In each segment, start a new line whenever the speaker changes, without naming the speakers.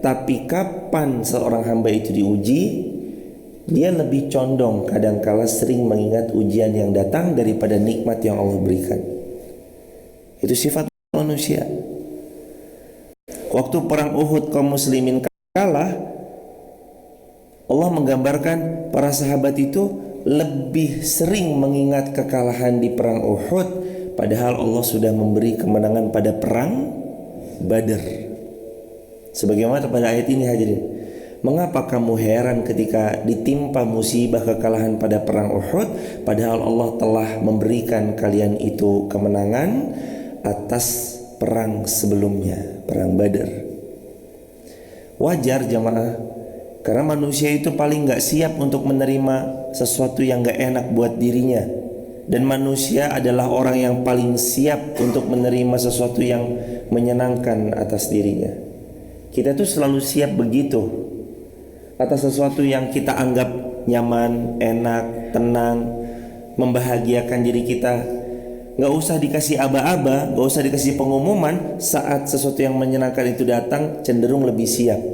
Tapi kapan seorang hamba itu diuji, dia lebih condong kadangkala sering mengingat ujian yang datang daripada nikmat yang Allah berikan. Itu sifat manusia. Waktu perang Uhud kaum muslimin kalah, Allah menggambarkan para sahabat itu lebih sering mengingat kekalahan di perang Uhud, padahal Allah sudah memberi kemenangan pada perang Badar. Sebagaimana pada ayat ini hadirin, mengapa kamu heran ketika ditimpa musibah kekalahan pada perang Uhud, padahal Allah telah memberikan kalian itu kemenangan atas perang sebelumnya, perang Badar. Wajar jamaah, karena manusia itu paling gak siap untuk menerima sesuatu yang gak enak buat dirinya. Dan manusia adalah orang yang paling siap untuk menerima sesuatu yang menyenangkan atas dirinya. Kita tuh selalu siap begitu atas sesuatu yang kita anggap nyaman, enak, tenang, membahagiakan diri kita. Gak usah dikasih aba-aba, gak usah dikasih pengumuman, saat sesuatu yang menyenangkan itu datang cenderung lebih siap.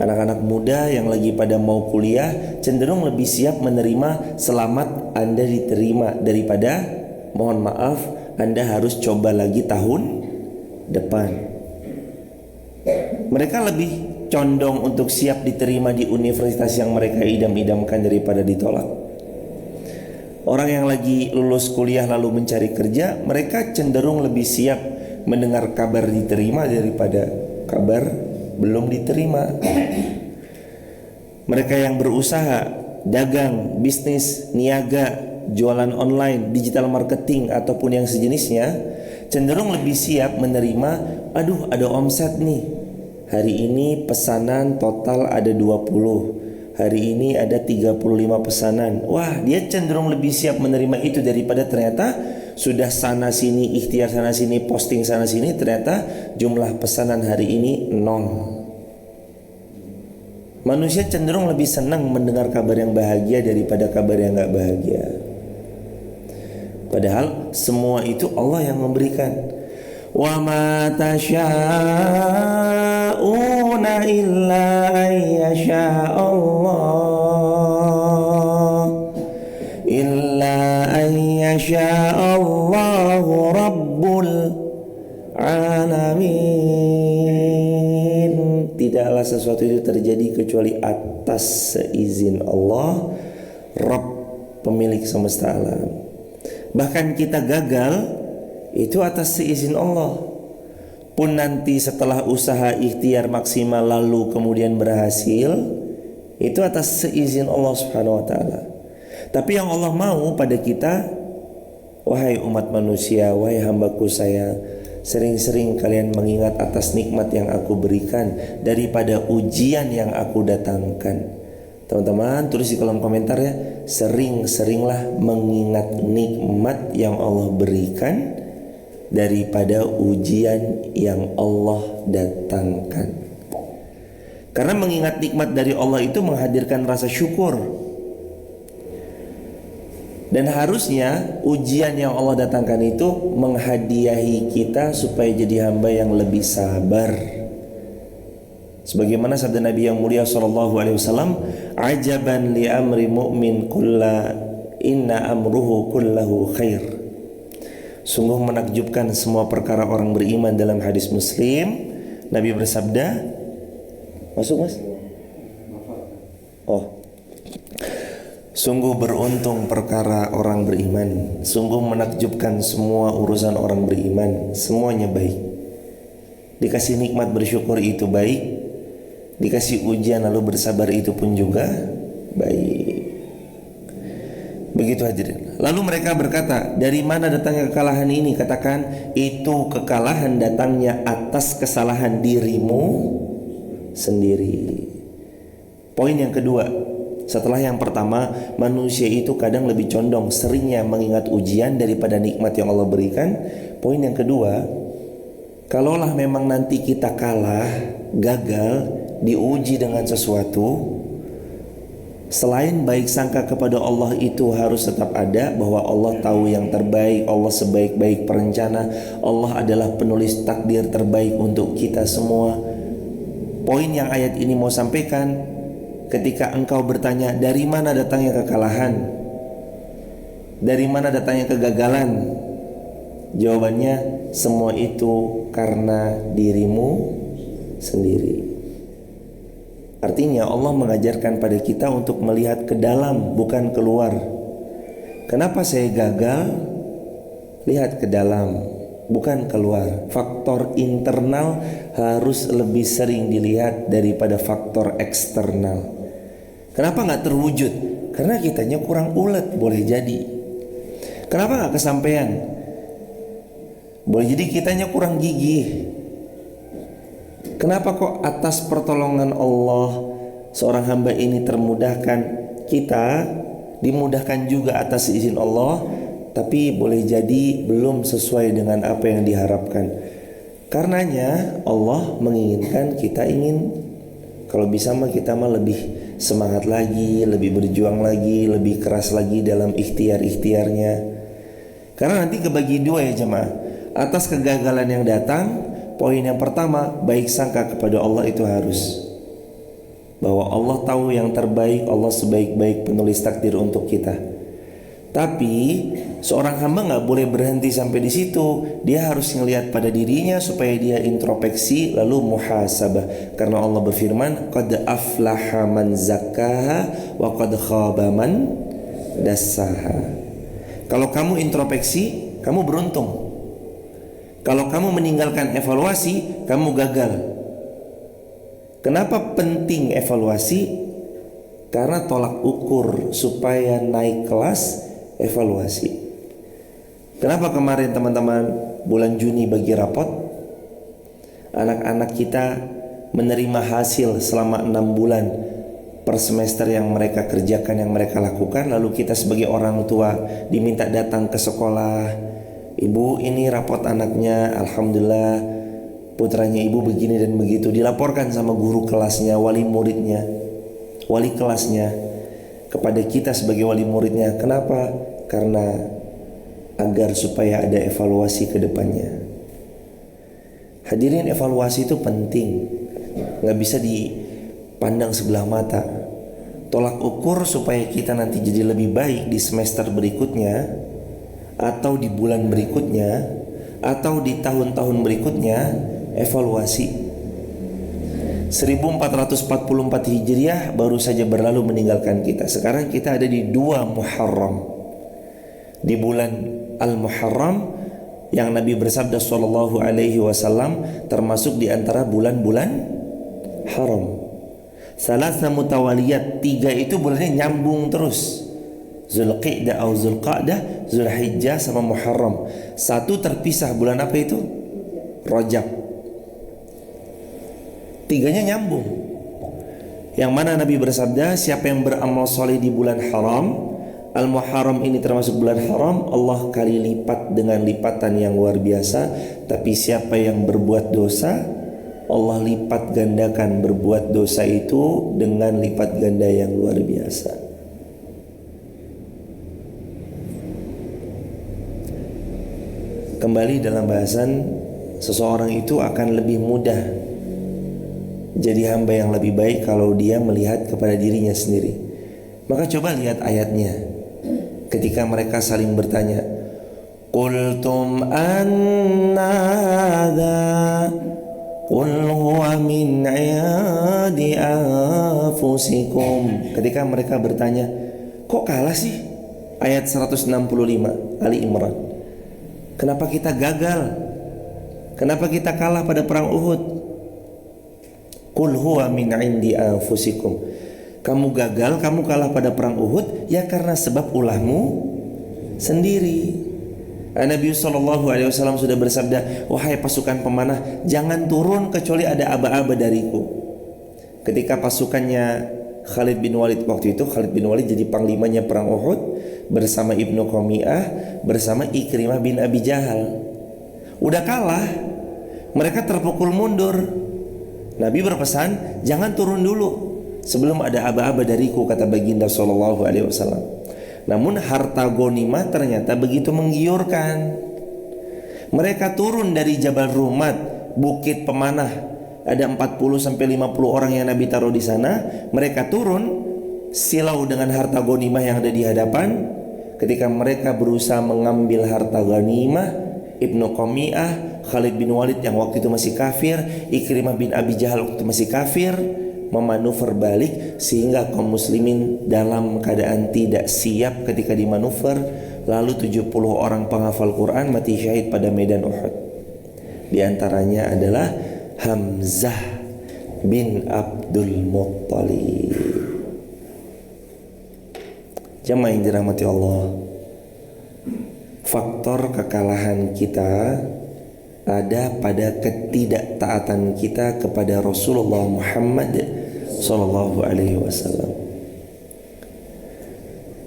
Anak-anak muda yang lagi pada mau kuliah cenderung lebih siap menerima selamat Anda diterima daripada mohon maaf Anda harus coba lagi tahun depan. Mereka lebih condong untuk siap diterima di universitas yang mereka idam-idamkan daripada ditolak. Orang yang lagi lulus kuliah lalu mencari kerja, mereka cenderung lebih siap mendengar kabar diterima daripada kabar belum diterima. Mereka yang berusaha, dagang, bisnis, niaga, jualan online, digital marketing ataupun yang sejenisnya, cenderung lebih siap menerima, aduh ada omset nih, hari ini pesanan total ada 20, hari ini ada 35 pesanan. Wah, dia cenderung lebih siap menerima itu daripada ternyata sudah sana sini ikhtiar sana sini, posting sana sini, ternyata jumlah pesanan hari ini 0. Manusia cenderung lebih senang mendengar kabar yang bahagia daripada kabar yang gak bahagia. Padahal semua itu Allah yang memberikan. Wa ma tasha'una illa ayyasha Allah illa ayyasha Allahu Rabbul Alamin. Tidaklah sesuatu itu terjadi kecuali atas seizin Allah, Rabb, pemilik semesta alam. Bahkan kita gagal itu atas seizin Allah. Pun nanti setelah usaha ikhtiar maksimal lalu kemudian berhasil, itu atas seizin Allah Subhanahu wa taala. Tapi yang Allah mau pada kita, wahai umat manusia, wahai hambaku saya, sering-sering kalian mengingat atas nikmat yang aku berikan daripada ujian yang aku datangkan. Teman-teman tulis di kolom komentar ya, sering-seringlah mengingat nikmat yang Allah berikan daripada ujian yang Allah datangkan. Karena mengingat nikmat dari Allah itu menghadirkan rasa syukur. Dan harusnya ujian yang Allah datangkan itu menghadiahi kita supaya jadi hamba yang lebih sabar. Sebagaimana sabda Nabi yang mulia SAW, ajaban li amri mu'min kulla inna amruhu kullahu khair. Sungguh menakjubkan semua perkara orang beriman. Dalam hadis Muslim, Nabi bersabda, masuk mas? Sungguh beruntung perkara orang beriman. Sungguh menakjubkan semua urusan orang beriman. Semuanya baik. Dikasih nikmat bersyukur itu baik. Dikasih ujian lalu bersabar itu pun juga baik. Begitu hadirin. Lalu mereka berkata, dari mana datangnya kekalahan ini? Katakan, itu kekalahan datangnya atas kesalahan dirimu sendiri. Poin yang kedua, setelah yang pertama, manusia itu kadang lebih condong seringnya mengingat ujian daripada nikmat yang Allah berikan. Poin yang kedua, kalaulah memang nanti kita kalah, gagal, diuji dengan sesuatu, selain baik sangka kepada Allah itu harus tetap ada, bahwa Allah tahu yang terbaik, Allah sebaik-baik perencana, Allah adalah penulis takdir terbaik untuk kita semua. poin yang ayat ini mau sampaikan, ketika engkau bertanya dari mana datangnya kekalahan, dari mana datangnya kegagalan, jawabannya semua itu karena dirimu sendiri. Artinya Allah mengajarkan pada kita untuk melihat ke dalam, bukan keluar. Kenapa saya gagal? Lihat ke dalam, bukan keluar. Faktor internal harus lebih sering dilihat daripada faktor eksternal. Kenapa gak terwujud? Karena kitanya kurang ulet, boleh jadi. Kenapa gak kesampaian? Boleh jadi kitanya kurang gigih. Kenapa kok atas pertolongan Allah seorang hamba ini termudahkan? Kita dimudahkan juga atas izin Allah, tapi boleh jadi belum sesuai dengan apa yang diharapkan. Karenanya Allah menginginkan kita ingin, kalau bisa mah kita mah lebih semangat lagi, lebih berjuang lagi, lebih keras lagi dalam ikhtiar-ikhtiarnya. Karena nanti kebagi dua ya jemaah. Atas kegagalan yang datang, poin yang pertama, baik sangka kepada Allah itu harus. Bahwa Allah tahu yang terbaik, Allah sebaik-baik penulis takdir untuk kita. Tapi seorang hamba gak boleh berhenti sampai di situ. Dia harus ngelihat pada dirinya supaya dia introspeksi lalu muhasabah. Karena Allah berfirman, qad aflaha man zakkaha wa qad khaba man dassaha. Kalau kamu introspeksi, kamu beruntung. Kalau kamu meninggalkan evaluasi, kamu gagal. Kenapa penting evaluasi? Karena tolak ukur supaya naik kelas, evaluasi. Kenapa kemarin teman-teman bulan Juni bagi rapot, anak-anak kita menerima hasil selama 6 bulan per semester yang mereka kerjakan, yang mereka lakukan. Lalu kita sebagai orang tua diminta datang ke sekolah. Ibu, ini rapot anaknya, alhamdulillah putranya ibu begini dan begitu. Dilaporkan sama guru kelasnya, wali muridnya, wali kelasnya kepada kita sebagai wali muridnya. Kenapa? Karena agar supaya ada evaluasi ke depannya. Hadirin, evaluasi itu penting, gak bisa dipandang sebelah mata. Tolak ukur supaya kita nanti jadi lebih baik di semester berikutnya, atau di bulan berikutnya, atau di tahun-tahun berikutnya, evaluasi. 1444 Hijriah baru saja berlalu meninggalkan kita. Sekarang kita ada di 2 Muharram, di bulan Al-Muharram yang Nabi bersabda sallallahu alaihi wasallam termasuk di antara bulan-bulan haram. Salasa mutawaliyat, 3 itu bulannya nyambung terus. Zulqa'dah atau Zulqa'dah, Zulhijjah sama Muharram. 1 terpisah, bulan apa itu? Rajab. 3-nya nyambung. Yang mana Nabi bersabda, siapa yang beramal soleh di bulan haram, Al-Muharram ini termasuk bulan haram, Allah kali lipat dengan lipatan yang luar biasa. Tapi siapa yang berbuat dosa, Allah lipat gandakan berbuat dosa itu dengan lipat ganda yang luar biasa. Kembali dalam bahasan, seseorang itu akan lebih mudah jadi hamba yang lebih baik kalau dia melihat kepada dirinya sendiri. Maka coba lihat ayatnya. Ketika mereka saling bertanya, qultum anna hadza qul huwa min 'indi anfusikum. Ketika mereka bertanya, kok kalah sih? Ayat 165 Ali Imran. Kenapa kita gagal? Kenapa kita kalah pada perang Uhud? Qul huwa min 'indi anfusikum. Kamu gagal, kamu kalah pada perang Uhud ya karena sebab ulahmu sendiri. Nabi SAW sudah bersabda, wahai pasukan pemanah, jangan turun kecuali ada aba-aba dariku. Ketika pasukannya Khalid bin Walid, waktu itu Khalid bin Walid jadi panglimanya perang Uhud bersama Ibnu Qami'ah, bersama Ikrimah bin Abi Jahal. Udah kalah, mereka terpukul mundur. Nabi berpesan, jangan turun dulu sebelum ada aba-aba dariku, kata baginda SAW. Namun harta ghanimah ternyata begitu menggiurkan. Mereka turun dari Jabal Rumat, bukit pemanah, ada 40 sampai 50 orang yang Nabi taruh di sana. Mereka turun silau dengan harta ghanimah yang ada di hadapan. Ketika mereka berusaha mengambil harta ghanimah, Ibnu Qami'ah, Khalid bin Walid yang waktu itu masih kafir, Ikrimah bin Abi Jahal waktu itu masih kafir, memanuver balik sehingga kaum muslimin dalam keadaan tidak siap ketika dimanuver. Lalu 70 orang penghafal Quran mati syahid pada medan Uhud. Di antaranya adalah Hamzah bin Abdul Muttalib. Jamaah yang dirahmati Allah, faktor kekalahan kita ada pada ketidaktaatan kita kepada Rasulullah Muhammad sallallahu alaihi wasallam.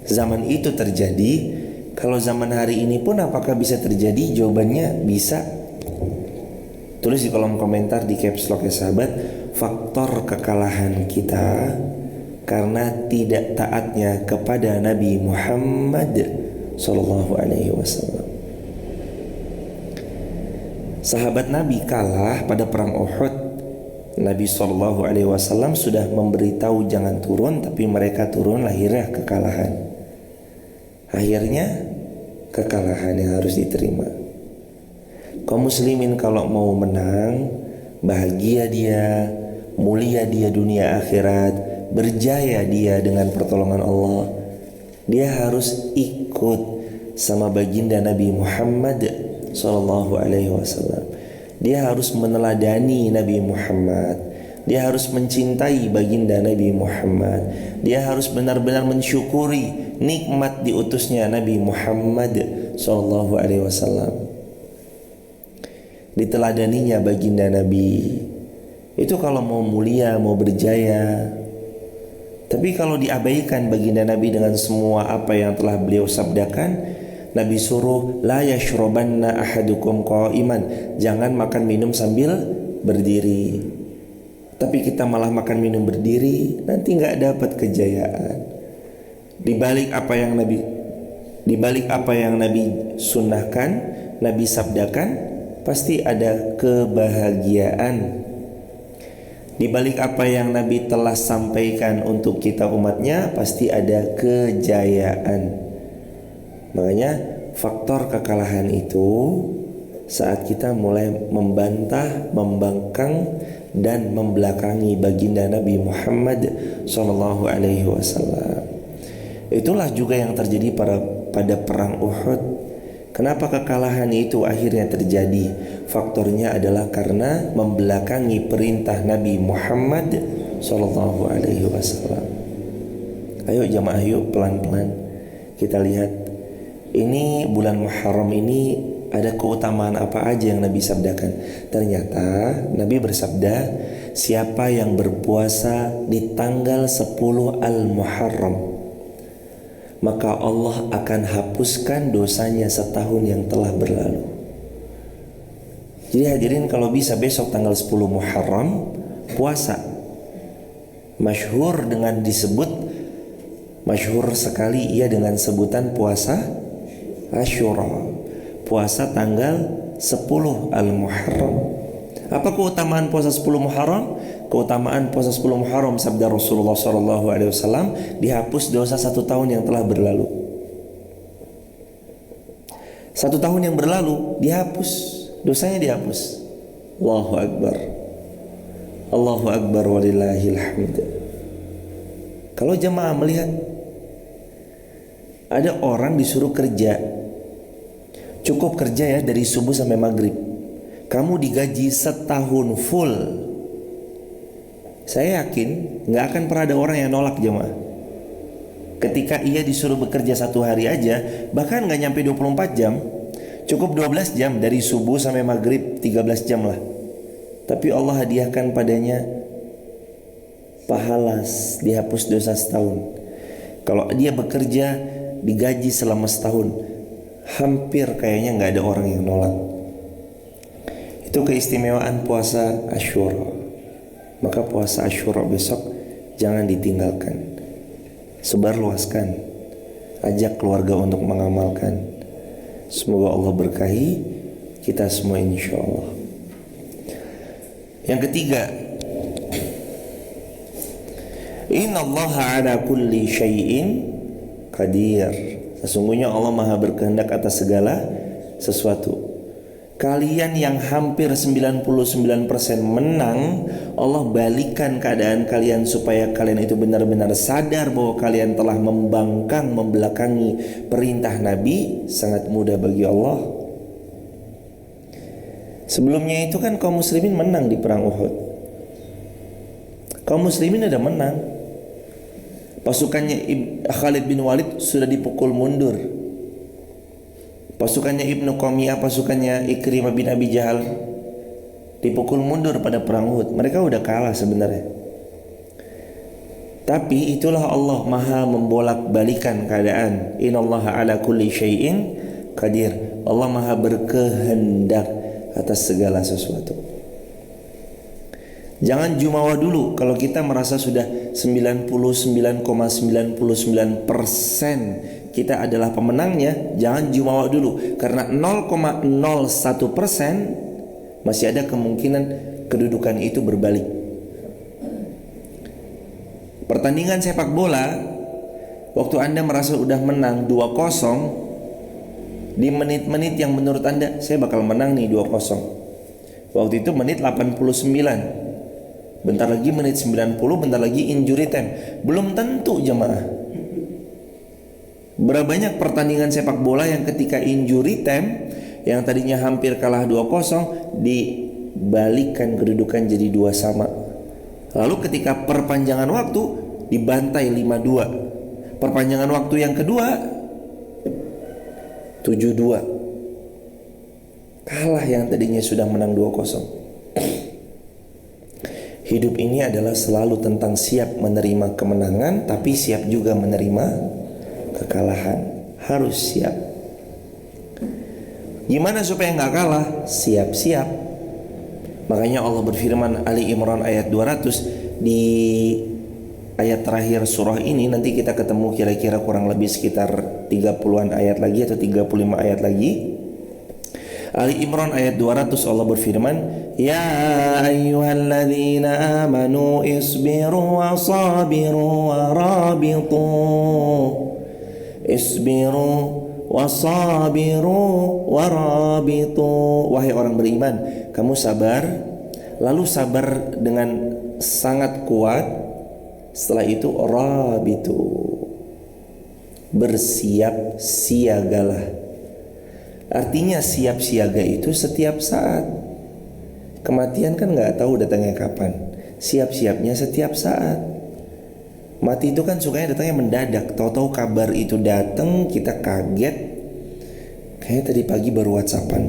Zaman itu terjadi. Kalau zaman hari ini pun apakah bisa terjadi? Jawabannya bisa. Tulis di kolom komentar di caps lock ya sahabat. Faktor kekalahan kita karena tidak taatnya kepada Nabi Muhammad sallallahu alaihi wasallam. Sahabat Nabi kalah pada perang Uhud. Nabi sallallahu alaihi wasallam sudah memberitahu jangan turun, tapi mereka turun, lahirnya kekalahan. Akhirnya kekalahan yang harus diterima. Kaum muslimin kalau mau menang, bahagia dia, mulia dia dunia akhirat, berjaya dia dengan pertolongan Allah, dia harus ikut sama baginda Nabi Muhammad sallallahu alaihi wasallam. Dia harus meneladani Nabi Muhammad. Dia harus mencintai baginda Nabi Muhammad. Dia harus benar-benar mensyukuri nikmat diutusnya Nabi Muhammad sallallahu alaihi wasallam. Diteladaninya baginda Nabi. Itu kalau mau mulia, mau berjaya. Tapi kalau diabaikan baginda Nabi dengan semua apa yang telah beliau sabdakan, Nabi suruh la yashrabanna ahadukum qa'iman, jangan makan minum sambil berdiri. Tapi kita malah makan minum berdiri, nanti nggak dapat kejayaan. Di balik apa yang Nabi sunnahkan, Nabi sabdakan, pasti ada kebahagiaan. Di balik apa yang Nabi telah sampaikan untuk kita umatnya, pasti ada kejayaan. Makanya faktor kekalahan itu saat kita mulai membantah, membangkang dan membelakangi baginda Nabi Muhammad sallallahu alaihi wasallam. Itulah juga yang terjadi pada perang Uhud. Kenapa kekalahan itu akhirnya terjadi? Faktornya adalah karena membelakangi perintah Nabi Muhammad sallallahu alaihi wasallam. Ayo jamaah, yuk pelan-pelan kita lihat. Ini bulan Muharram ini ada keutamaan apa aja yang Nabi sabdakan. Ternyata Nabi bersabda, siapa yang berpuasa di tanggal 10 Al-Muharram, maka Allah akan hapuskan dosanya setahun yang telah berlalu. Jadi hadirin, kalau bisa besok tanggal 10 Muharram puasa. Masyhur dengan disebut, masyhur sekali ia dengan sebutan puasa Asyura, puasa tanggal 10 Al-Muharram. Apa keutamaan puasa 10 Muharram? Keutamaan puasa 10 Muharram, sabda Rasulullah SAW, dihapus dosa 1 tahun yang telah berlalu. 1 tahun yang berlalu dihapus, dosanya dihapus. Allahu Akbar, Allahu Akbar walillahil hamd. Kalau jemaah melihat ada orang disuruh kerja, cukup kerja ya dari subuh sampai maghrib, kamu digaji setahun full, saya yakin gak akan pernah ada orang yang nolak jemaah. Ketika ia disuruh bekerja 1 hari aja, bahkan gak nyampe 24 jam, cukup 12 jam dari subuh sampai maghrib, 13 jam lah, tapi Allah hadiahkan padanya pahala dihapus dosa setahun. Kalau dia bekerja digaji selama setahun, hampir kayaknya gak ada orang yang nolak. Itu keistimewaan puasa Asyura. Maka puasa Asyura besok jangan ditinggalkan, sebarluaskan, ajak keluarga untuk mengamalkan. Semoga Allah berkahi kita semua insya Allah. Yang ketiga, innallaha ala kulli syai'in qadir. Sesungguhnya Allah Maha berkehendak atas segala sesuatu. Kalian yang hampir 99% menang, Allah balikan keadaan kalian supaya kalian itu benar-benar sadar bahwa kalian telah membangkang, membelakangi perintah Nabi. Sangat mudah bagi Allah. Sebelumnya itu kan kaum muslimin menang di perang Uhud. Kaum muslimin udah menang. Pasukannya Khalid bin Walid sudah dipukul mundur. Pasukannya Ibnu Qamiyah, pasukannya Ikrimah bin Abi Jahal dipukul mundur pada perang Uhud. Mereka udah kalah sebenarnya. Tapi itulah Allah Maha membolak-balikan keadaan. Innallaha ala kulli syai'in qadir. Allah Maha berkehendak atas segala sesuatu. Jangan jumawa dulu kalau kita merasa sudah 99,99% kita adalah pemenangnya. Jangan jumawa dulu, karena 0,01% masih ada kemungkinan kedudukan itu berbalik. Pertandingan sepak bola, waktu Anda merasa udah menang 2-0, di menit-menit yang menurut Anda saya bakal menang nih 2-0, waktu itu menit 89, bentar lagi menit 90, bentar lagi injury time. Belum tentu jemaah. Berapa banyak pertandingan sepak bola yang ketika injury time, yang tadinya hampir kalah 2-0, dibalikkan kedudukan jadi 2 sama. Lalu ketika perpanjangan waktu dibantai 5-2. Perpanjangan waktu yang kedua 7-2. Kalah yang tadinya sudah menang 2-0. Hidup ini adalah selalu tentang siap menerima kemenangan, tapi siap juga menerima kekalahan. Harus siap. Gimana supaya nggak kalah? Siap-siap. Makanya Allah berfirman, Ali Imran ayat 200, di ayat terakhir surah ini. Nanti kita ketemu kira-kira kurang lebih sekitar 30-an ayat lagi atau 35 ayat lagi. Ali Imran ayat 200, Allah berfirman, Ya ayyuhalladzina amanu isbiru wa sabiru wa rabitu. Isbiru wasabiru warabitu. Wahai orang beriman, kamu sabar, lalu sabar dengan sangat kuat. Setelah itu rabitu, bersiap siagalah. Artinya siap siaga itu setiap saat. Kematian kan nggak tahu datangnya kapan. Siap-siapnya setiap saat. Mati itu kan sukanya datangnya mendadak. Tahu-tahu kabar itu datang, kita kaget. Kayaknya tadi pagi baru WhatsAppan.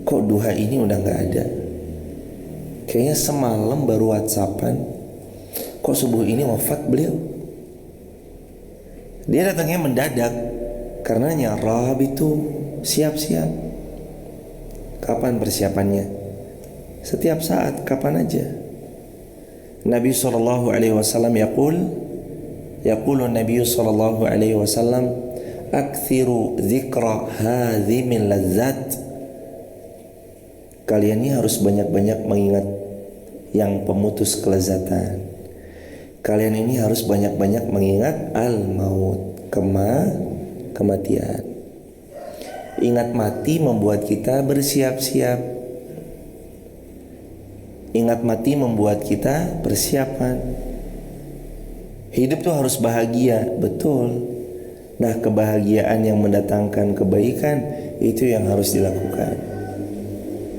Kok duha ini udah nggak ada? Kayaknya semalam baru WhatsAppan. Kok subuh ini wafat beliau? Dia datangnya mendadak. Karenanya Rahab itu siap-siap. Kapan persiapannya? Setiap saat, kapan aja. Nabi sallallahu alaihi wasallam yaqulu Nabi sallallahu alaihi wasallam, aktsiru dzikra hadzimil lazzat. Kalian ini harus banyak-banyak mengingat yang pemutus kelezatan. Kalian ini harus banyak-banyak mengingat al-maut, kematian. Ingat mati membuat kita bersiap-siap. Ingat mati membuat kita persiapan. Hidup tuh harus bahagia, betul. Nah, kebahagiaan yang mendatangkan kebaikan itu yang harus dilakukan,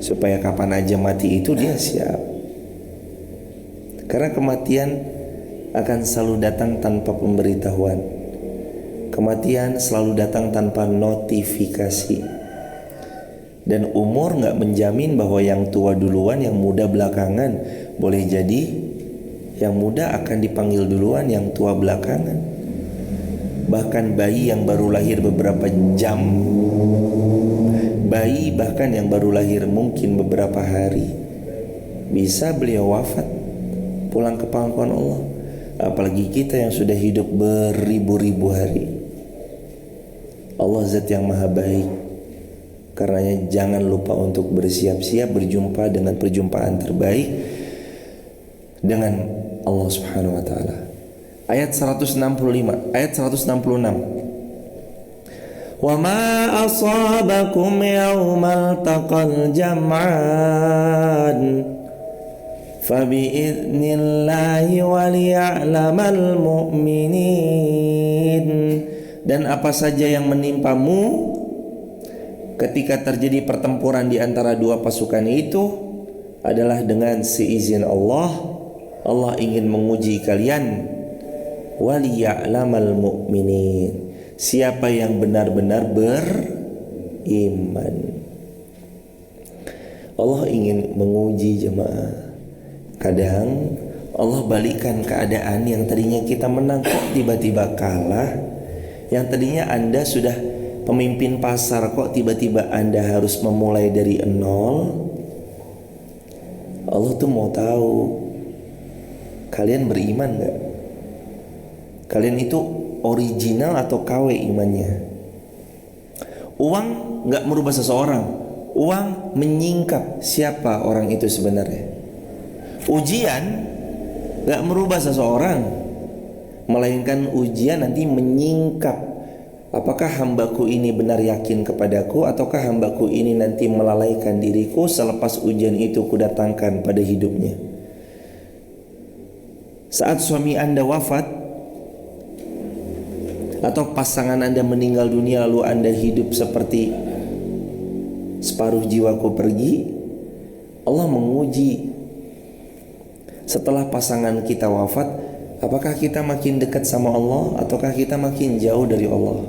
supaya kapan aja mati itu dia siap. Karena kematian akan selalu datang tanpa pemberitahuan. Kematian selalu datang tanpa notifikasi. Dan umur gak menjamin bahwa yang tua duluan, yang muda belakangan. Boleh jadi yang muda akan dipanggil duluan, yang tua belakangan. Bahkan bayi yang baru lahir beberapa jam, bayi bahkan yang baru lahir mungkin beberapa hari, bisa beliau wafat, pulang ke pangkuan Allah. Apalagi kita yang sudah hidup beribu-ribu hari. Allah zat yang maha baik. Karenanya jangan lupa untuk bersiap-siap berjumpa dengan perjumpaan terbaik dengan Allah Subhanahu wa taala. Ayat 165, ayat 166. Wa ma asabakum yawmal taqal jam'an fabi'idnillahi waliya'lamal mu'minin. Dan apa saja yang menimpamu ketika terjadi pertempuran di antara dua pasukan itu adalah dengan seizin Allah. Allah ingin menguji kalian. Waliya'lamal mu'minin, siapa yang benar-benar beriman. Allah ingin menguji jemaah. Kadang Allah balikan keadaan yang tadinya kita menang kok tiba-tiba kalah. Yang tadinya Anda sudah pemimpin pasar kok tiba-tiba Anda harus memulai dari nol. Allah tuh mau tahu kalian beriman gak? Kalian itu original atau KW imannya? Uang gak merubah seseorang. Uang menyingkap siapa orang itu sebenarnya. Ujian gak merubah seseorang, melainkan ujian nanti menyingkap. Apakah hambaku ini benar yakin kepadaku, ataukah hambaku ini nanti melalaikan diriku selepas ujian itu kudatangkan pada hidupnya. Saat suami Anda wafat atau pasangan Anda meninggal dunia, lalu Anda hidup seperti separuh jiwaku pergi, Allah menguji. Setelah pasangan kita wafat, apakah kita makin dekat sama Allah ataukah kita makin jauh dari Allah?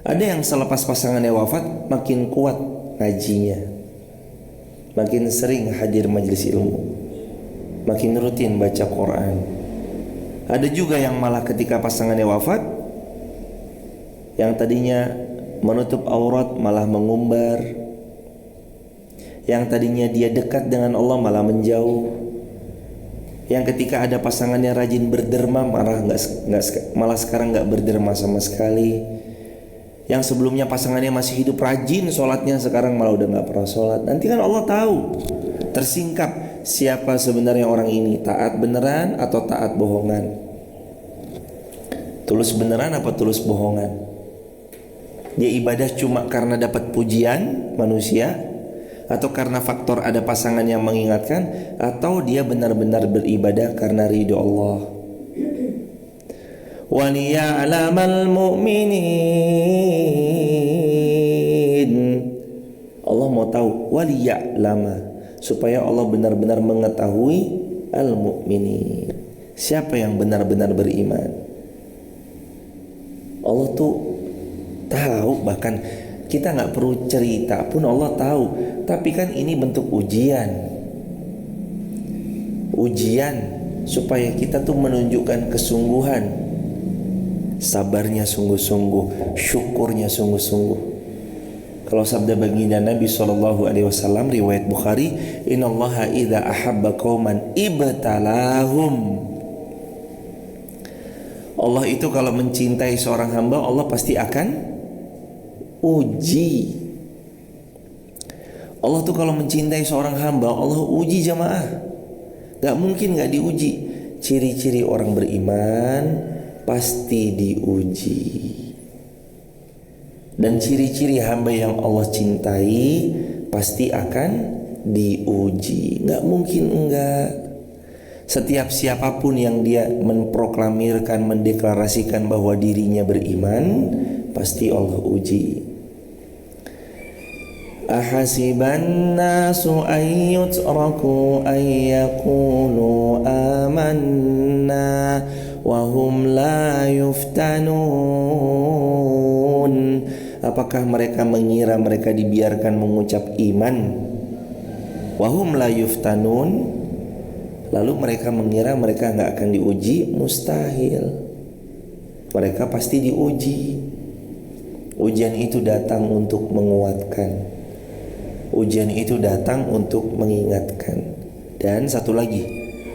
Ada yang selepas pasangannya wafat makin kuat ngajinya, makin sering hadir majelis ilmu, makin rutin baca Quran. Ada juga yang malah ketika pasangannya wafat, yang tadinya menutup aurat malah mengumbar, yang tadinya dia dekat dengan Allah malah menjauh, yang ketika ada pasangannya rajin berderma malah sekarang nggak berderma sama sekali, yang sebelumnya pasangannya masih hidup rajin sholatnya sekarang malah udah nggak pernah sholat. Nanti kan Allah tahu, tersingkap siapa sebenarnya orang ini, taat beneran atau taat bohongan, tulus beneran apa tulus bohongan. Dia ibadah cuma karena dapat pujian manusia, atau karena faktor ada pasangan yang mengingatkan, atau dia benar-benar beribadah karena ridho Allah. Waliya'lamal mu'minin, Allah mau tahu waliya'lama, supaya Allah benar-benar mengetahui al-mu'minin, siapa yang benar-benar beriman. Allah tuh tahu, bahkan kita gak perlu cerita pun Allah tahu. Tapi kan ini bentuk ujian. Ujian supaya kita tuh menunjukkan kesungguhan, sabarnya sungguh-sungguh, syukurnya sungguh-sungguh. Kalau sabda baginda Nabi SAW riwayat Bukhari, innallaha idza ahabba qauman ibtalahum. Allah itu kalau mencintai seorang hamba, Allah pasti akan uji. Allah tuh kalau mencintai seorang hamba, Allah uji jamaah. Gak mungkin gak diuji. Ciri-ciri orang beriman pasti diuji. Dan ciri-ciri hamba yang Allah cintai pasti akan diuji. Gak mungkin enggak. Setiap siapapun yang dia memproklamirkan, mendeklarasikan bahwa dirinya beriman, pasti Allah uji. Ahasiban nasu ayyutraku ayyakulu amanna wa hum la yuftanun. Apakah mereka mengira mereka dibiarkan mengucap iman, wa hum la yuftanun, lalu mereka mengira mereka enggak akan diuji? Mustahil. Mereka pasti diuji. Ujian itu datang untuk menguatkan. Ujian itu datang untuk mengingatkan. Dan satu lagi,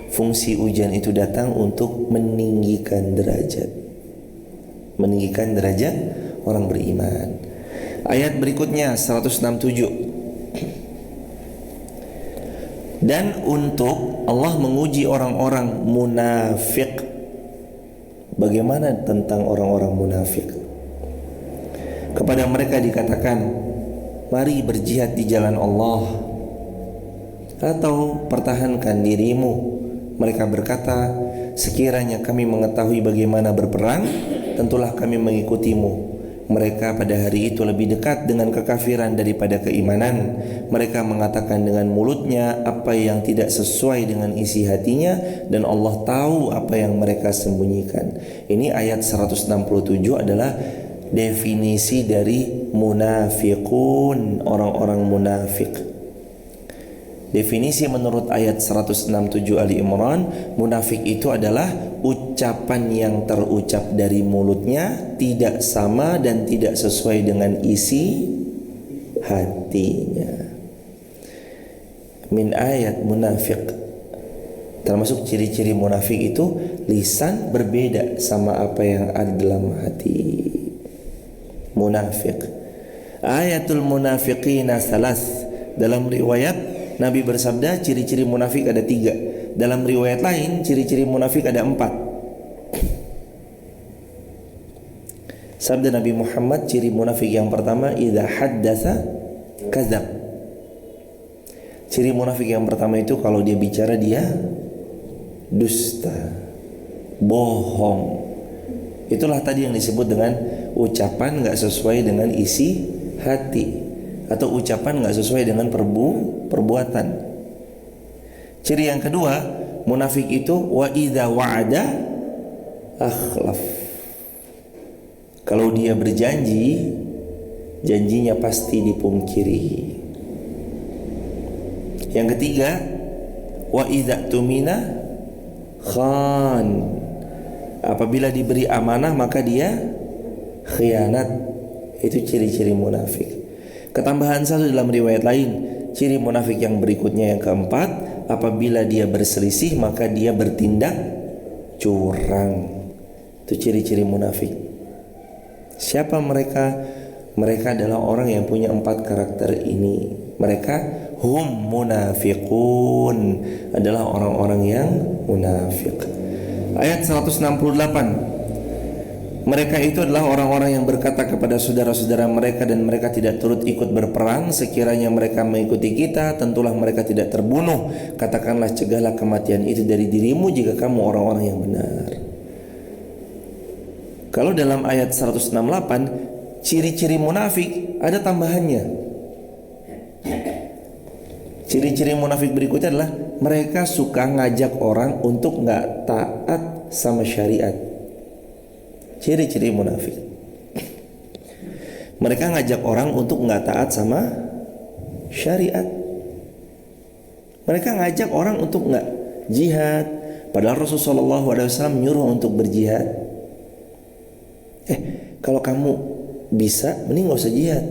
fungsi ujian itu datang untuk meninggikan derajat. Meninggikan derajat orang beriman. Ayat berikutnya 167. Dan untuk Allah menguji orang-orang munafik. Bagaimana tentang orang-orang munafik? Kepada mereka dikatakan, mari berjihad di jalan Allah atau pertahankan dirimu. Mereka berkata, sekiranya kami mengetahui bagaimana berperang, tentulah kami mengikutimu. Mereka pada hari itu lebih dekat dengan kekafiran daripada keimanan. Mereka mengatakan dengan mulutnya apa yang tidak sesuai dengan isi hatinya, dan Allah tahu apa yang mereka sembunyikan. Ini ayat 167 adalah definisi dari munafiqun, orang-orang munafik. Definisi menurut ayat 167 Ali Imran, munafik itu adalah ucapan yang terucap dari mulutnya tidak sama dan tidak sesuai dengan isi hatinya. Min ayat munafik, termasuk ciri-ciri munafik itu lisan berbeda sama apa yang ada dalam hati. Munafik. Ayatul munafiqina salas. Dalam riwayat Nabi bersabda ciri-ciri munafik ada 3. Dalam riwayat lain ciri-ciri munafik ada 4. Sabda Nabi Muhammad, ciri munafik yang pertama, idza haddatsa kadzab. Ciri munafik yang pertama itu kalau dia bicara dia dusta, bohong. Itulah tadi yang disebut dengan ucapan gak sesuai dengan isi hati, atau ucapan gak sesuai dengan perbuatan. Ciri yang kedua, munafik itu wa idza wa'ada akhlaf. Kalau dia berjanji, janjinya pasti dipungkiri. Yang ketiga, wa idza tumina khan. Apabila diberi amanah maka dia khianat. Itu ciri-ciri munafik. Ketambahan satu dalam riwayat lain, ciri munafik yang berikutnya yang keempat, apabila dia berselisih maka dia bertindak curang. Itu ciri-ciri munafik. Siapa mereka? Mereka adalah orang yang punya 4 karakter ini. Mereka hum munafiqun, adalah orang-orang yang munafik. Ayat 168. Mereka itu adalah orang-orang yang berkata kepada saudara-saudara mereka dan mereka tidak turut ikut berperang, sekiranya mereka mengikuti kita, tentulah mereka tidak terbunuh. Katakanlah, cegahlah kematian itu dari dirimu jika kamu orang-orang yang benar. Kalau dalam ayat 168, ciri-ciri munafik ada tambahannya. Ciri-ciri munafik berikutnya adalah mereka suka ngajak orang untuk gak taat sama syariat. Ciri-ciri munafik, mereka ngajak orang untuk nggak taat sama syariat. Mereka ngajak orang untuk nggak jihad, padahal Rasulullah SAW menyuruh untuk berjihad. Kalau kamu bisa, mending nggak usah jihad.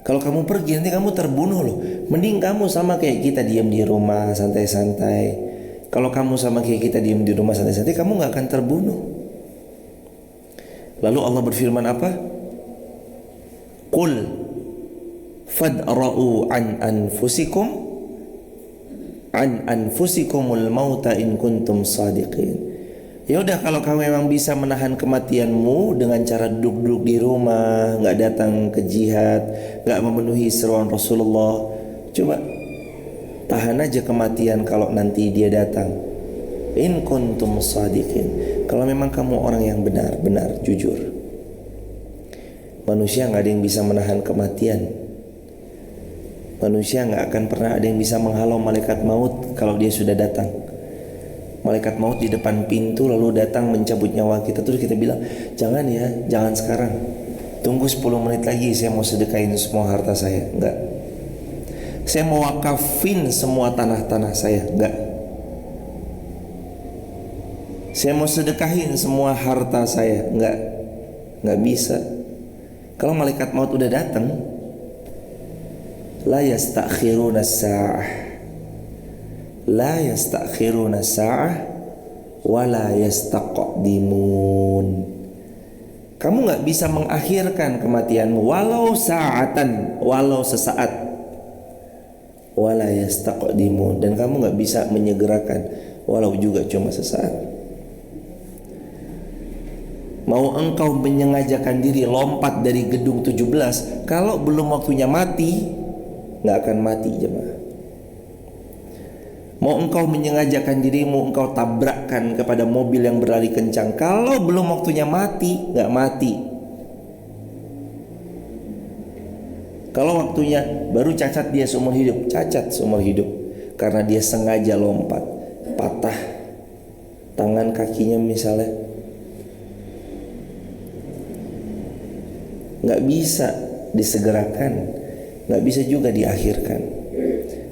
Kalau kamu pergi nanti kamu terbunuh loh. Mending kamu sama kayak kita diam di rumah santai-santai. Kalau kamu sama kayak kita diam di rumah santai-santai, kamu gak akan terbunuh. Lalu Allah berfirman apa? Qul fadra'u an anfusikumul mauta in kuntum sadiqin. Ya udah, kalau kamu memang bisa menahan kematianmu dengan cara duduk-duduk di rumah, gak datang ke jihad, gak memenuhi seruan Rasulullah, coba tahan aja kematian kalau nanti dia datang. In kuntum shadiqin, kalau memang kamu orang yang benar-benar jujur. Manusia gak ada yang bisa menahan kematian. Manusia gak akan pernah ada yang bisa menghalau malaikat maut kalau dia sudah datang. Malaikat maut di depan pintu lalu datang mencabut nyawa kita, terus kita bilang, jangan ya, jangan sekarang, tunggu 10 menit lagi, saya mau sedekahin semua harta saya. Enggak. Saya mau wakafin semua tanah-tanah saya. Enggak. Saya mau sedekahin semua harta saya. Enggak. Enggak bisa. Kalau malaikat maut udah datang, la yastakhiruna sa'ah, la yastakhiruna sa'ah wa la yastaqdimun. Kamu nggak bisa mengakhirkan kematianmu walau sa'atan, walau sesaat. Wala yastaqdimu, dan kamu nggak bisa menyegerakan walau juga cuma sesaat. Mau engkau menyengajakan diri lompat dari gedung 17, kalau belum waktunya mati, nggak akan mati jemaah. Mau engkau menyengajakan dirimu, engkau tabrakkan kepada mobil yang berlari kencang, kalau belum waktunya mati, nggak mati. Kalau waktunya baru cacat dia seumur hidup, cacat seumur hidup, karena dia sengaja lompat, patah tangan kakinya misalnya, nggak bisa disegerakan, nggak bisa juga diakhirkan.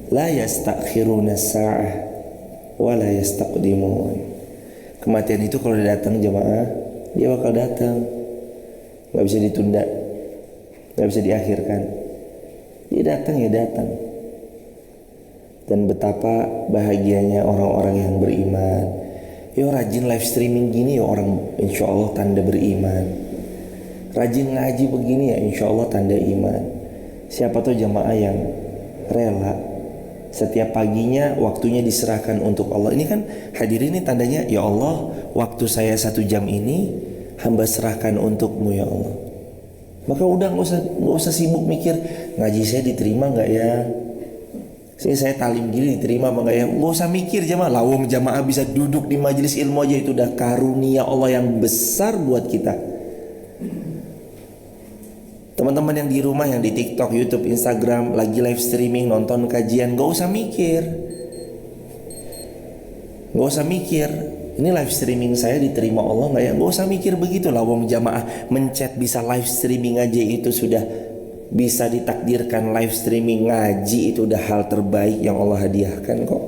La yastakhiruna sa'ah wa la yastaqdimun. Kematian itu kalau datang jemaah, dia bakal datang, nggak bisa ditunda, nggak bisa diakhirkan. Dia datang ya datang. Dan betapa bahagianya orang-orang yang beriman. Yo rajin live streaming gini ya orang, insya Allah tanda beriman. Rajin ngaji begini ya insya Allah tanda iman. Siapa tuh jemaah yang rela setiap paginya waktunya diserahkan untuk Allah. Ini kan hadirin, ini tandanya, ya Allah, waktu saya 1 jam ini hamba serahkan untukmu ya Allah. Maka udah nggak usah sibuk mikir ngaji saya diterima nggak ya, saya talim gini diterima apa nggak ya. Nggak usah mikir jamaah. Lawong jamaah bisa duduk di majelis ilmu aja itu udah karunia Allah yang besar buat kita. Teman-teman yang di rumah, yang di TikTok, YouTube, Instagram, lagi live streaming, nonton kajian, gak usah mikir. Gak usah mikir, ini live streaming saya diterima Allah gak ya? Gak usah mikir begitu lah. Wong jamaah mencet bisa live streaming aja itu sudah bisa ditakdirkan. Live streaming ngaji itu udah hal terbaik yang Allah hadiahkan kok.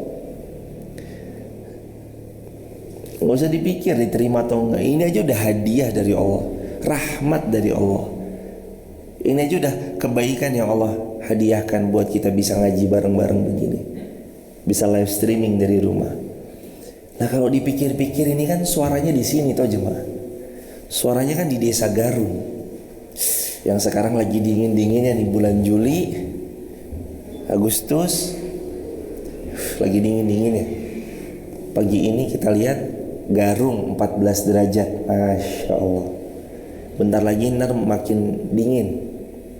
Gak usah dipikir diterima atau enggak. Ini aja udah hadiah dari Allah, rahmat dari Allah. Ini aja udah kebaikan yang Allah hadiahkan buat kita bisa ngaji bareng-bareng begini, bisa live streaming dari rumah. Nah kalau dipikir-pikir ini kan suaranya di sini toh jemaah. Suaranya kan di Desa Garung, yang sekarang lagi dingin-dinginnya nih, bulan Juli, Agustus, lagi dingin-dinginnya. Pagi ini kita lihat Garung 14 derajat, Masya Allah. Bentar lagi ntar makin dingin,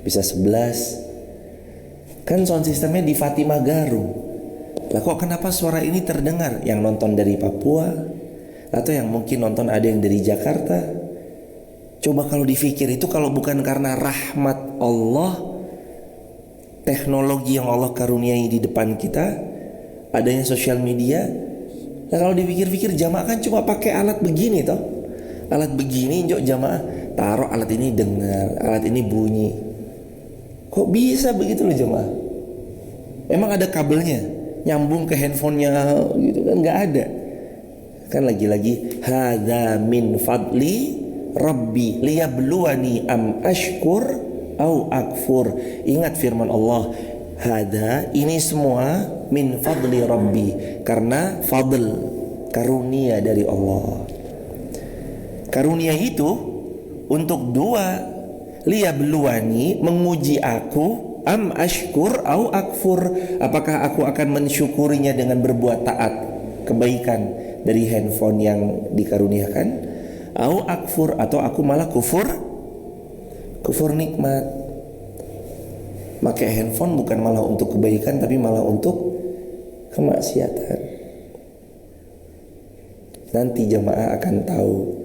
bisa 11. Kan sound sistemnya di Fatimah Garung. Lah kok kenapa suara ini terdengar? Yang nonton dari Papua, atau yang mungkin nonton ada yang dari Jakarta. Coba kalau dipikir itu kalau bukan karena rahmat Allah, teknologi yang Allah karuniai di depan kita, adanya sosial media. Nah kalau dipikir-pikir jamaah kan cuma pakai alat begini toh. Alat begini jok jamaah taruh alat ini dengar, alat ini bunyi. Kok bisa begitu loh jemaah? Emang ada kabelnya nyambung ke handphonenya gitu kan? Nggak ada. Kan lagi-lagi hadza min fadli rabbi liyabluwani am ashkur au akfur. Ingat firman Allah, hadza, ini semua min fadli rabbi, karena fadl, karunia dari Allah. Karunia itu untuk dua, liyabluwani, menguji aku, am ashkur au akfur, apakah aku akan mensyukurinya dengan berbuat taat, kebaikan dari handphone yang dikaruniakan, au akfur, atau aku malah kufur nikmat. Pakai handphone bukan malah untuk kebaikan, tapi malah untuk kemaksiatan. Nanti jemaah akan tahu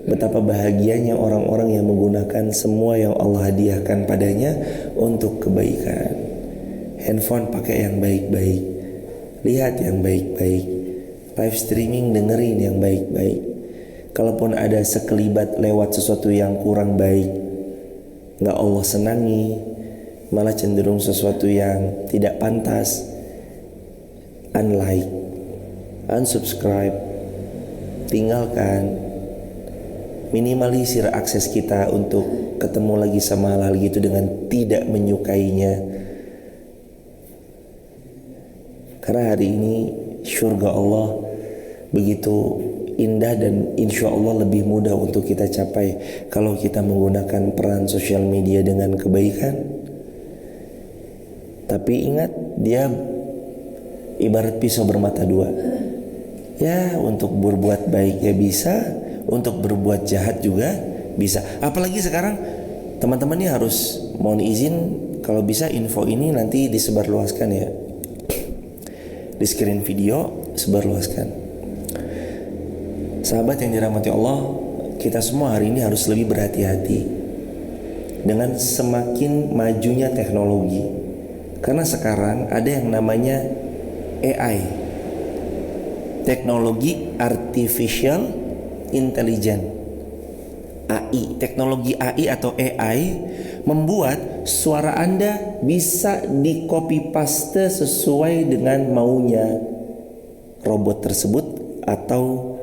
betapa bahagianya orang-orang yang menggunakan semua yang Allah hadiahkan padanya untuk kebaikan. Handphone pakai yang baik-baik, lihat yang baik-baik, live streaming dengerin yang baik-baik. Kalaupun ada sekelibat lewat sesuatu yang kurang baik, gak Allah senangi, malah cenderung sesuatu yang tidak pantas, unlike, unsubscribe, tinggalkan. Minimalisir akses kita untuk ketemu lagi sama hal-hal gitu dengan tidak menyukainya. Karena hari ini surga Allah begitu indah dan insya Allah lebih mudah untuk kita capai kalau kita menggunakan peran sosial media dengan kebaikan. Tapi ingat, dia ibarat pisau bermata dua. Ya, untuk berbuat baik ya bisa, untuk berbuat jahat juga bisa. Apalagi sekarang teman-teman ini harus mohon izin, kalau bisa info ini nanti disebarluaskan ya, di screen video sebarluaskan. Sahabat yang dirahmati Allah, kita semua hari ini harus lebih berhati-hati dengan semakin majunya teknologi. Karena sekarang ada yang namanya AI, teknologi artificial intelligence, AI. Teknologi AI atau AI membuat suara Anda bisa di copy paste sesuai dengan maunya robot tersebut atau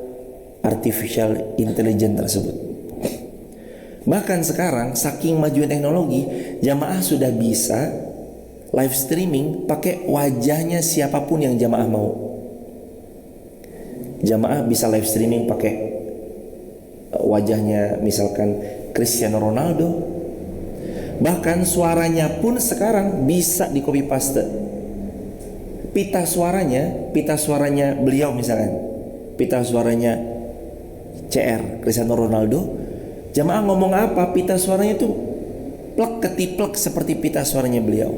artificial intelligence tersebut. Bahkan sekarang saking majunya teknologi, jamaah sudah bisa live streaming pakai wajahnya siapapun yang jamaah mau. Jamaah bisa live streaming pakai wajahnya misalkan Cristiano Ronaldo. Bahkan suaranya pun sekarang bisa di copy paste. Pita suaranya beliau misalkan, pita suaranya CR Cristiano Ronaldo, jamaah ngomong apa, pita suaranya itu plek ketiplek seperti pita suaranya beliau.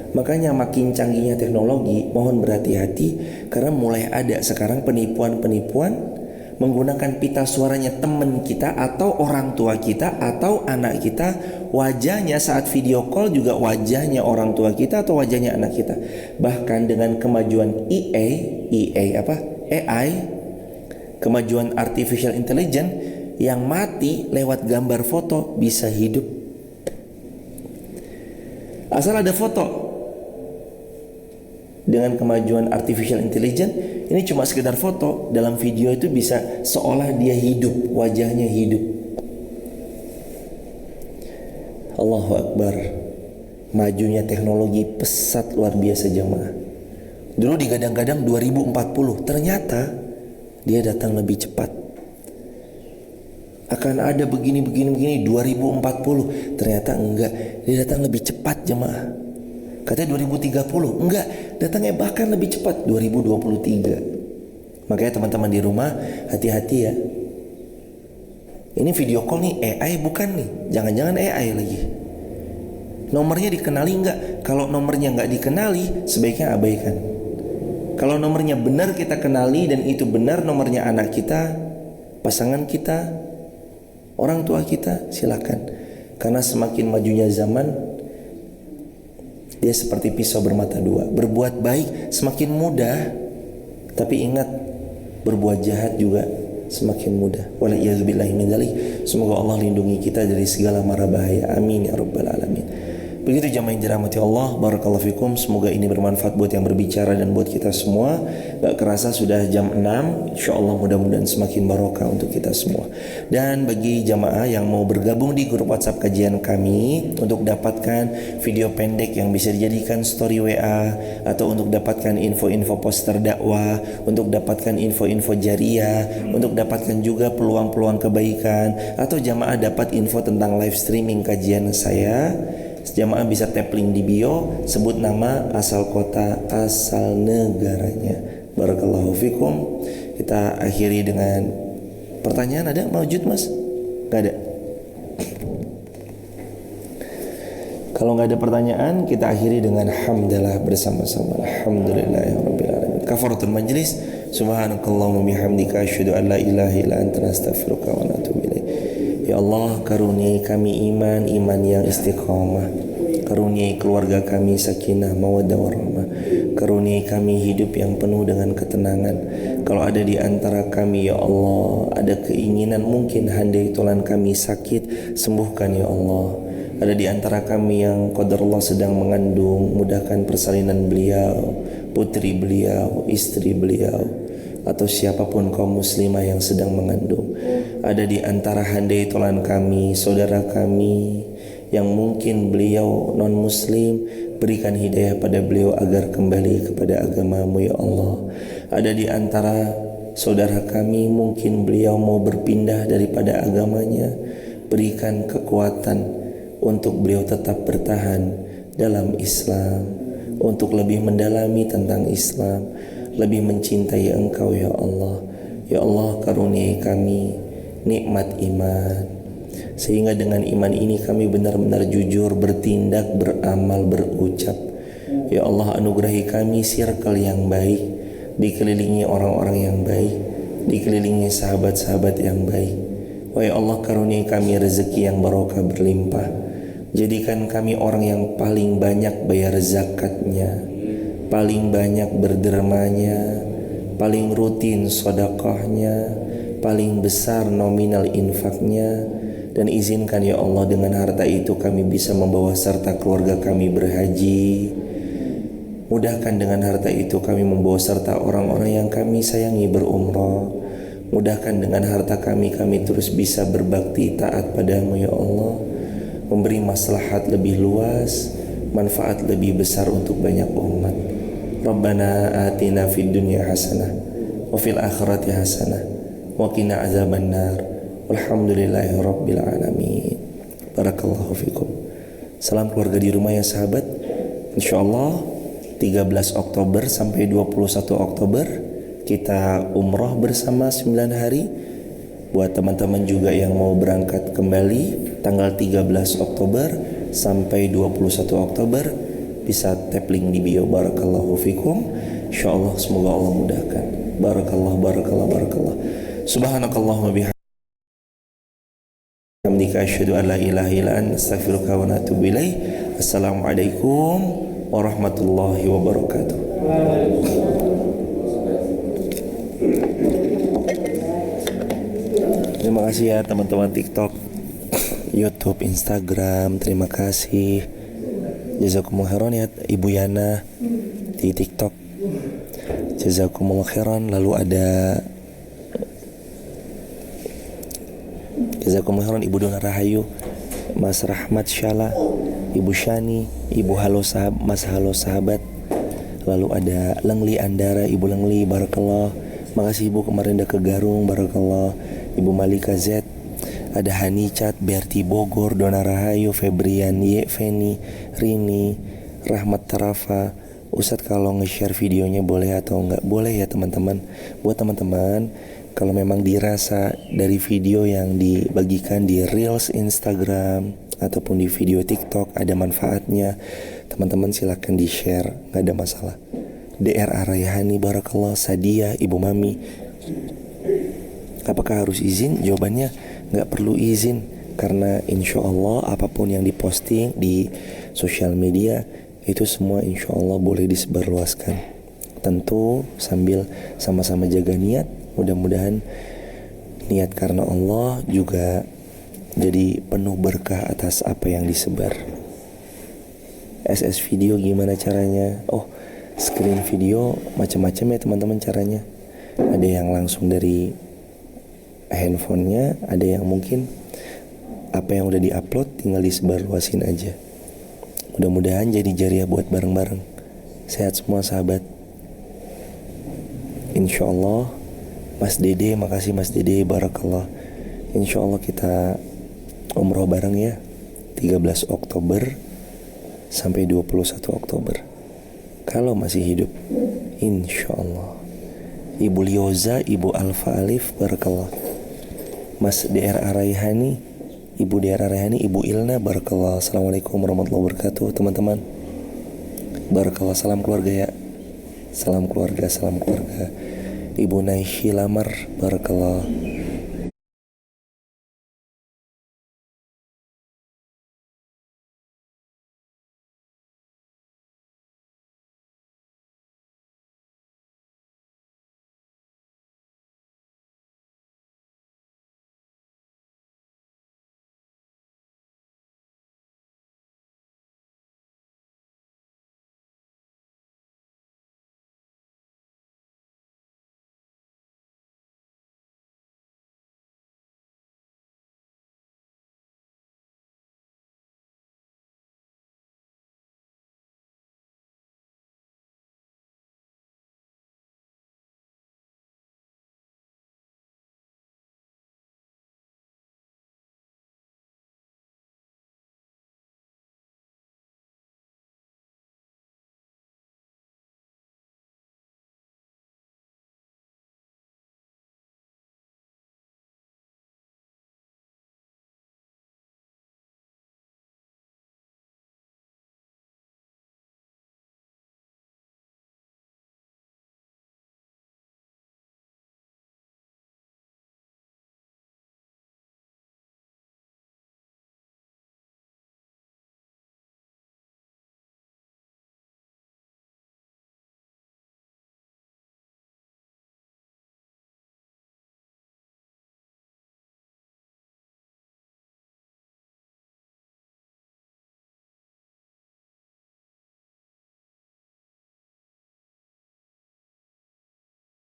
Makanya makin canggihnya teknologi, mohon berhati-hati karena mulai ada sekarang penipuan-penipuan menggunakan pita suaranya teman kita atau orang tua kita atau anak kita, wajahnya saat video call juga wajahnya orang tua kita atau wajahnya anak kita. Bahkan dengan kemajuan AI, kemajuan artificial intelligence, yang mati lewat gambar foto bisa hidup. Asal ada foto. Dengan kemajuan artificial intelligence, ini cuma sekedar foto, dalam video itu bisa seolah dia hidup, wajahnya hidup. Allahu Akbar. Majunya teknologi pesat luar biasa jamaah. Dulu digadang-gadang 2040, ternyata dia datang lebih cepat. Akan ada begini 2040, ternyata enggak, dia datang lebih cepat jemaah. Katanya 2030, enggak, datangnya bahkan lebih cepat 2023. Makanya teman-teman di rumah hati-hati ya. Ini video call nih AI bukan nih, jangan-jangan AI lagi. Nomornya dikenali enggak? Kalau nomornya enggak dikenali, sebaiknya abaikan. Kalau nomornya benar kita kenali dan itu benar nomornya anak kita, pasangan kita, orang tua kita, silakan. Karena semakin majunya zaman, dia seperti pisau bermata dua. Berbuat baik semakin mudah, tapi ingat, berbuat jahat juga semakin mudah. Waliyadzubillahi min dzalik. Semoga Allah lindungi kita dari segala mara bahaya. Amin ya rabbal alamin. Begitu jamaah yang dirahmati Allah, barakallahu fikum. Semoga ini bermanfaat buat yang berbicara dan buat kita semua. Gak kerasa sudah jam 6. InsyaAllah mudah-mudahan semakin barokah untuk kita semua. Dan bagi jamaah yang mau bergabung di grup WhatsApp kajian kami untuk dapatkan video pendek yang bisa dijadikan story WA, atau untuk dapatkan info-info poster dakwah, untuk dapatkan info-info jariah, untuk dapatkan juga peluang-peluang kebaikan, atau jamaah dapat info tentang live streaming kajian saya, jamaah bisa tap link di bio, sebut nama, asal kota, asal negaranya. Barakallahu fikum. Kita akhiri dengan pertanyaan. Ada mawjud mas? Gak ada. Kalau gak ada pertanyaan, kita akhiri dengan hamdalah bersama-sama. Alhamdulillahirabbil alamin. Kafaratul majlis. Subhanakallahumma bihamdika asyhadu an la ilaha illa anta astaghfiruka wa atubu ilaik. Ya Allah, karuniai kami iman yang istiqamah. Karuniai keluarga kami sakinah, mawaddah warahmah. Karuniai kami hidup yang penuh dengan ketenangan. Kalau ada di antara kami ya Allah ada keinginan mungkin handai tulan kami sakit, sembuhkan ya Allah. Ada di antara kami yang qadarullah sedang mengandung, mudahkan persalinan beliau, putri beliau, istri beliau, atau siapapun kaum muslimah yang sedang mengandung. Ada di antara handai tolan kami, saudara kami yang mungkin beliau non muslim, berikan hidayah pada beliau agar kembali kepada agamamu ya Allah. Ada di antara saudara kami mungkin beliau mau berpindah daripada agamanya, berikan kekuatan untuk beliau tetap bertahan dalam Islam, untuk lebih mendalami tentang Islam, lebih mencintai Engkau ya Allah. Ya Allah, karuniai kami nikmat iman, sehingga dengan iman ini kami benar-benar jujur bertindak, beramal, berucap. Ya Allah, anugerahi kami circle yang baik, dikelilingi orang-orang yang baik, dikelilingi sahabat-sahabat yang baik. Wahai Allah, karuniai kami rezeki yang barokah berlimpah. Jadikan kami orang yang paling banyak bayar zakatnya, paling banyak berdermanya, paling rutin sedekahnya, paling besar nominal infaknya. Dan izinkan ya Allah, dengan harta itu kami bisa membawa serta keluarga kami berhaji. Mudahkan dengan harta itu kami membawa serta orang-orang yang kami sayangi berumrah. Mudahkan dengan harta kami terus bisa berbakti taat padamu ya Allah, memberi maslahat lebih luas, manfaat lebih besar untuk banyak umat. Rabbana atina fid dunya hasanah wa fil akhirati hasanah wa qina azabannar. Walhamdulillahi rabbil alamin. Barakallahu fikum. Salam keluarga di rumah ya sahabat. Insyaallah 13 Oktober sampai 21 Oktober kita umroh bersama 9 hari. Buat teman-teman juga yang mau berangkat kembali tanggal 13 Oktober sampai 21 Oktober bisa tap link di bio. Barakallahu fikum. Insyaallah semoga Allah mudahkan. Barakallah. Subhanakallahumma bihamdika asyhadu an la ilaha illa anta astaghfiruka wa atubu ilaik. Assalamualaikum warahmatullahi wabarakatuh. Terima kasih ya teman-teman TikTok, YouTube, Instagram. Terima kasih. Jazakumullah khairan ya Ibu Yana di TikTok. Jazakumullah khairan. Lalu ada Jazakumullah khairan Ibu Dona Rahayu, Mas Rahmat Syala, Ibu Shani, Ibu Halo Sahabat, Mas Halo Sahabat. Lalu ada Lengli Andara, Ibu Lengli, barakallah. Makasih Ibu kemarin udah ke Garung, barakallah. Ibu Malika Z, ada Hani Cat, Berti Bogor, Dona Rahayu, Febrian, Feni, Rini, Rahmat Tarafa. Ustadz kalau nge-share videonya boleh atau enggak? Boleh ya teman-teman. Buat teman-teman, kalau memang dirasa dari video yang dibagikan di Reels Instagram ataupun di video TikTok ada manfaatnya, teman-teman silakan di-share, nggak ada masalah. DR Arayhani, barakallah. Sadia, Ibu Mami. Apakah harus izin? Jawabannya nggak perlu izin, karena insya Allah apapun yang diposting di sosial media itu semua insya Allah boleh disebarluaskan. Tentu sambil sama-sama jaga niat. Mudah-mudahan niat karena Allah juga jadi penuh berkah atas apa yang disebar. SS video gimana caranya? Oh, screen video macam-macam ya teman-teman caranya. Ada yang langsung dari handphonenya, ada yang mungkin apa yang udah diupload tinggal disebarluasin aja. Mudah-mudahan jadi jariah buat bareng-bareng. Sehat semua sahabat. Insya Allah. Mas Dede, makasih Mas Dede, barakallah. Insya Allah kita umroh bareng ya, 13 Oktober sampai 21 Oktober kalau masih hidup, insya Allah. Ibu Lioza, Ibu Alfa Alif, barakallah. Mas DR Arayhani, Ibu DR Arayhani, Ibu Ilna, barakallah. Assalamualaikum warahmatullahi wabarakatuh teman-teman. Barakallah, salam keluarga ya. Salam keluarga. Ibu Naishi Lamar, barakallah.